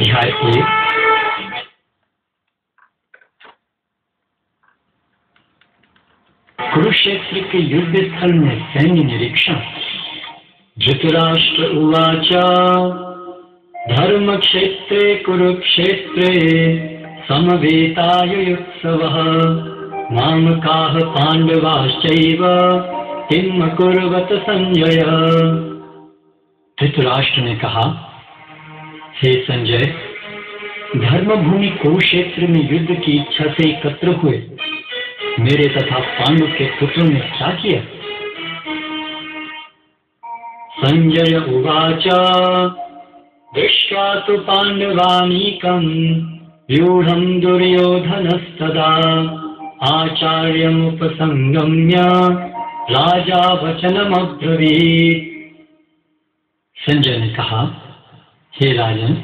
अध्याय 1। कुरुक्षेत्र के युद्ध स्थल में सैन्य निरीक्षण। धृतराष्ट्र उवाच धर्म क्षेत्रे कुरुक्षेत्रे समवेतायुत्सवः मामकाः पांडवाश्चैव किम कुर्वत संजय। धृतराष्ट्र ने कहा, हे संजय, धर्मभूमि कुरुक्षेत्र में युद्ध की इच्छा से एकत्र हुए मेरे तथा पांडु के पुत्रों ने क्या किया। संजय उवाच दृष्ट्वा तु पांडवानीकं व्यूढ़ं दुर्योधनस्तदा आचार्यमुपसंगम्य राजा वचनमब्रवीत्। संजय ने कहा, हे राजन,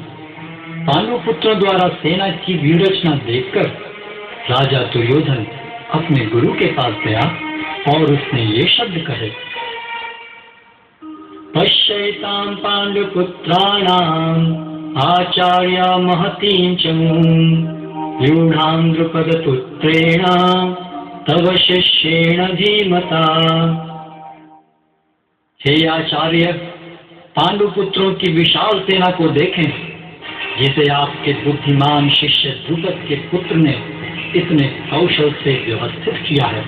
पांडु पुत्रों द्वारा सेना की व्यूहरचना देखकर राजा दुर्योधन अपने गुरु के पास गया और उसने ये शब्द कहे, पश्यैतां पांडुपुत्राणां आचार्य महतीं च व्यूढ़ां द्रुपदपुत्रेण तव शिष्येण धीमता। हे आचार्य, पांडुपुत्रों की विशाल सेना को देखें जिसे आपके बुद्धिमान शिष्य द्रुपद के पुत्र ने इतने कौशल से व्यवस्थित किया है।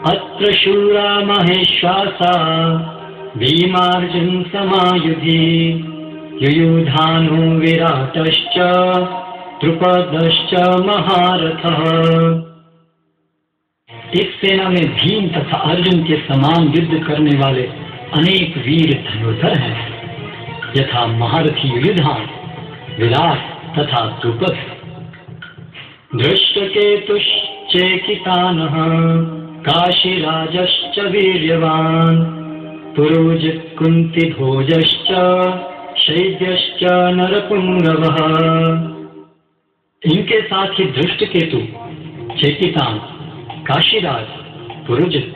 अत्र शूरा महेश्वासा भीमार्जुन समायुधि युयुधानो विराटश्च द्रुपदश्च महारथः। इस सेना में भीम तथा अर्जुन के समान युद्ध करने वाले अनेक वीर धनुर्धर हैं, यथा महारथी युयुधान, विराट तथा द्रुपद। धृष्टकेतुश्चेकितानः काशीराजश्च वीर्यवान् पुरोजित कुन्तिभोजश्च शैब्यश्च नरपुंगवः। इनके साथ ही धृष्टकेतु, चेकितान, काशीराज, पुरोजित,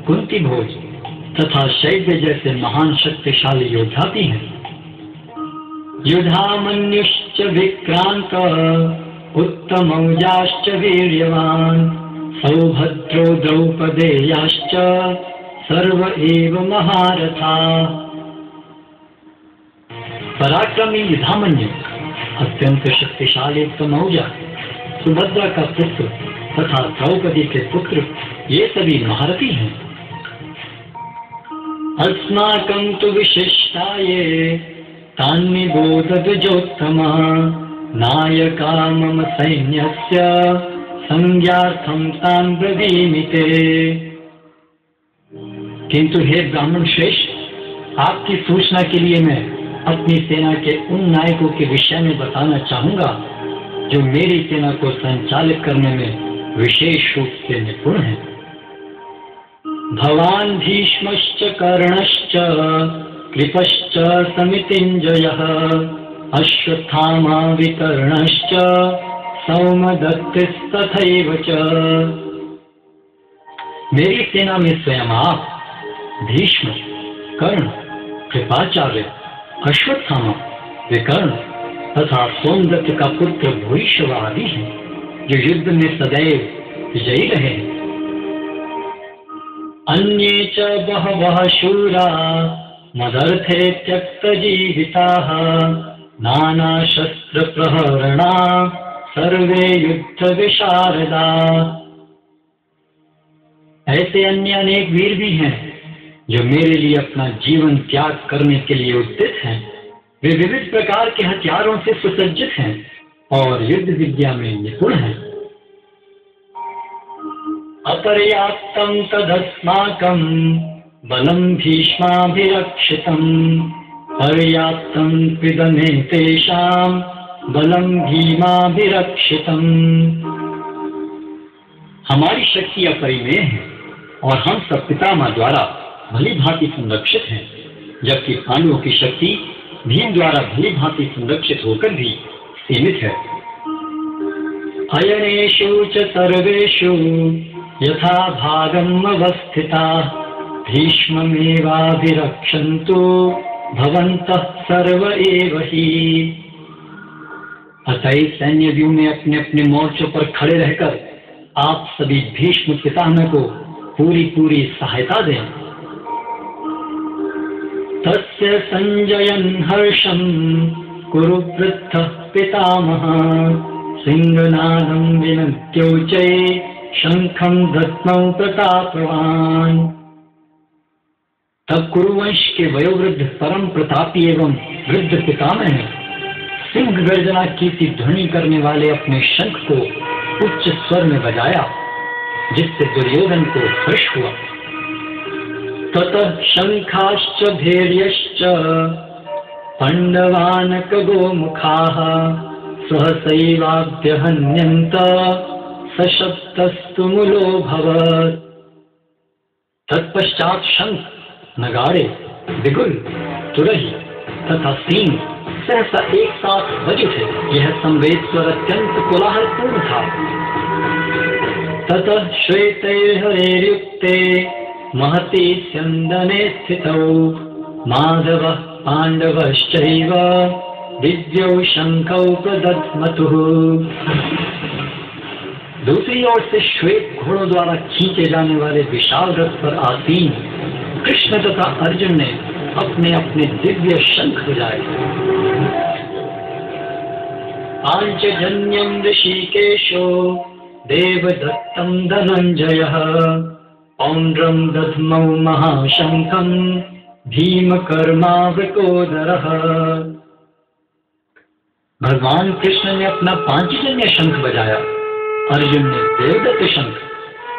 कुंतीभोज तथा शैब्य जैसे महान शक्तिशाली योद्धा भी हैं। युधामन्युश्च विक्रांत उत्तमौजाश्च वीर्यवान् सौभद्रो द्रौपदेयाश्च सर्व एव महारथा। पराक्रमी युधामन्यु, अत्यंत शक्तिशाली उत्तमौजा, सुभद्रा का पुत्र तथा द्रौपदी के पुत्र, ये सभी महारथी हैं। अस्माकं तु विशिष्टाये तान्निबोधद्विजोत्तमः नायका मम सैन्यस्य संज्ञार्थं तान् ब्रवीमि ते। किंतु हे ब्राह्मण श्रेष्ठ, आपकी सूचना के लिए मैं अपनी सेना के उन नायकों के विषय में बताना चाहूंगा जो मेरी सेना को संचालित करने में विशेष रूप से निपुण है। भवान भीष्मश्च कर्णश्च कृपश्च समितिञ्जयः अश्वत्थामा विकर्णश्च सौमदत्तिस्तथैव च। मेरी सेना में स्वयं आप, भीष्म, कर्ण, कृपाचार्य, अश्वत्थामा, विकर्ण तथा सोमदत्त का पुत्र भूरिश्रव आदि हैं जो युद्ध में सदैव विजयी रहे। अन्ये च बहवः शूरा मदर्थे त्यक्तजीविताः नानाशस्त्रप्रहरणा सर्वे युद्ध विशारदा। ऐसे अन्य अनेक वीर भी हैं जो मेरे लिए अपना जीवन त्याग करने के लिए उद्यत हैं। वे विविध प्रकार के हथियारों से सुसज्जित हैं और युद्ध विद्या में निपुण हैं। अपर्याप्तं तदस्माकं बलं भीष्माभिरक्षितं पर्याप्तं त्विदमे तेषां बलं भीमाभिरक्षितं। हमारी शक्ति अपरिमेय है और हम सब पितामह द्वारा भली भांति संरक्षित हैं, जबकि पांडवों की शक्ति भीम द्वारा भली भांति संरक्षित होकर भी सीमित है। अयनेषु च सर्वेषु यथा भागम् अवस्थिताः भीष्ममेवाभिरक्षन्तु भवन्तः सर्व एव हि। अतः सैन्य व्यू में अपने अपने मोर्चों पर खड़े रहकर आप सभी भीष्म पितामह को पूरी पूरी सहायता दें। तस्य संजयन् हर्षं कुरु वृद्धः पितामहः सिंहनादं विनद्योच्चे शंखं दद्मौ प्रतापवान्। तब कुरुवंश के वयोवृद्ध परम प्रतापी एवं वृद्ध पितामह ने सिंह गर्जना की सी ध्वनि करने वाले अपने शंख को उच्च स्वर में बजाया, जिससे दुर्योधन को हर्ष हुआ। ततः शंखाश्च भैर्यश्च पांडवानक गोमुखाः सहसैवाभ्यहन्यन्त सशब्दस्तु मूलोऽभवत्। तत्पश्चात शंख, नगाड़े, बिगुल, तुरही तथा सींग सहसा एक साथ बज उठे। यह संवेद स्वर अत्यंत कोलाहलपूर्ण था। ततः श्वेतैर्हरैर्युक्ते महती स्यन्दने स्थितौ माधवः पाण्डवश्चैव दिव्यौ शंखौ प्रदध्मतुः। दूसरी ओर से श्वेत घोड़ों द्वारा खींचे जाने वाले विशाल रथ पर आसीन कृष्ण तथा अर्जुन ने अपने अपने दिव्य शंख बजाए। पांचजन्यं ऋषिकेशो देवदत्तं धनंजयः पौंड्रं दध्मौ महाशंखं भीमकर्मावृकोदरः। भगवान कृष्ण ने अपना पांचजन्य शंख बजाया, अर्जुन ने देवदत्त शंख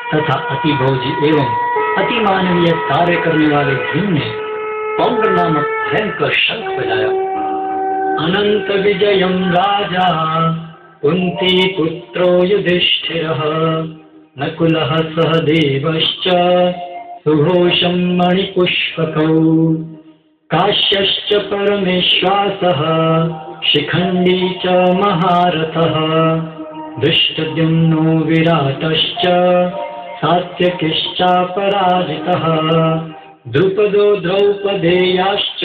तथा अति भोजी एवं अति मानवीय कार्य करने वाले भीम ने पौंड्र नामक भयंकर शंख बजाया। अनंत विजयं राजा कुंती पुत्रो युधिष्ठिरः नकुलः सहदेवश्च सुघोषं मणिपुष्पकौ काश्यश्च परमेश्वासः शिखंडी च महारथः दृष्टद्युम्नो विराटश्च सात्यकिश्चापराजितः द्रुपदो द्रौपदेयाश्च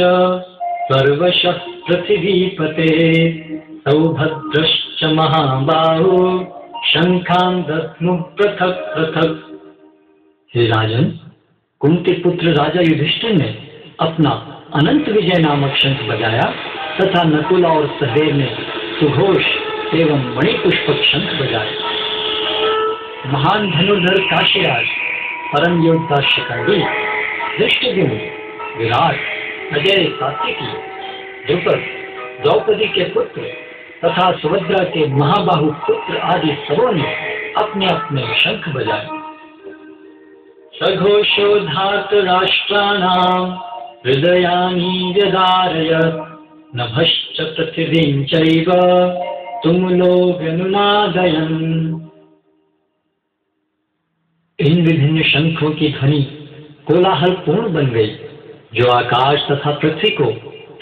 सर्वशः पृथिवीपते सौभद्रश्च महाबाहो शंखान् दद्मुः पृथक् पृथक्। हे राजन, कुंती पुत्र राजा युधिष्ठिर ने अपना अनंत विजय नामक शंख बजाया तथा नकुल और सहदेव ने सुघोष एवं मणिपुष्पक शंख बजाए। महान धनुर्धर काशीराज, परम योद्धा शिखंडी, धृष्टद्युम्न, विराट, अजय सात्यकी, द्रुपद, द्रौपदी के पुत्र तथा सुभद्रा के महाबाहु पुत्र आदि सबों ने अपने अपने शंख बजाए। सघोषो धार्तराष्ट्राणां हृदयानि व्यदारयत् नभश्च पृथिवीं चैव तुमुलो व्यनुनादयन्। इन विभिन्न शंखों की ध्वनि कोलाहल पूर्ण बन गई, जो आकाश तथा पृथ्वी को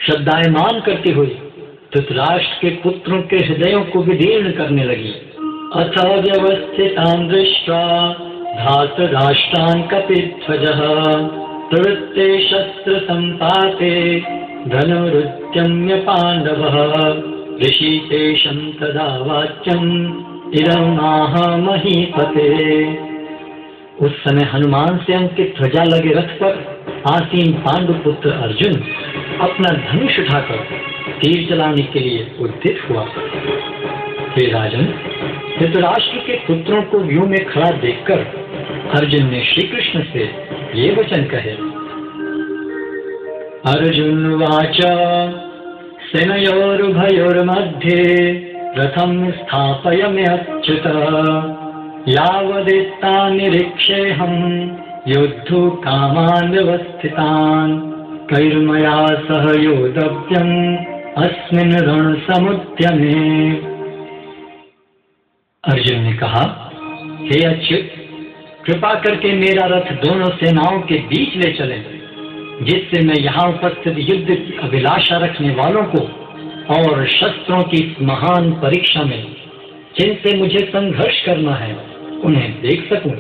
शब्दायमान करती हुई धृतराष्ट्र के पुत्रों के हृदयों को विदीर्ण करने लगी। अथ व्यवस्थितान् दृष्ट्वा धार्तराष्ट्रान् कपिध्वजः प्रवृत्ते शस्त्र संपाते धनुरुद्यम्य पांडवः ऋषिकेशं तदा वाच्यम् इदमाह महीपते। उस समय हनुमान से अंकित ध्वजा लगे रथ पर आसीन पांडुपुत्र अर्जुन अपना धनुष उठाकर तीर चलाने के लिए उद्यत हुआ। हे राजन, धृतराष्ट्र के पुत्रों को व्यूह में खड़ा देखकर अर्जुन ने श्री कृष्ण से ये वचन कहे। अर्जुन वाच सेनयोरुभयोर्मध्ये रथं स्थापयम्यच्युत यावदेतान् निरीक्षेऽहं योद्धुं कामान् व्यवस्थितान् कैर्मया सह योद्धव्यम् अस्मिन् रणसमुद्यमे। अर्जुन ने कहा, हे अच्युत, कृपा करके मेरा रथ दोनों सेनाओं के बीच ले चले, जिससे मैं यहाँ उपस्थित युद्ध की अभिलाषा रखने वालों को और शस्त्रों की इस महान परीक्षा में जिनसे मुझे संघर्ष करना है उन्हें देख सकूं।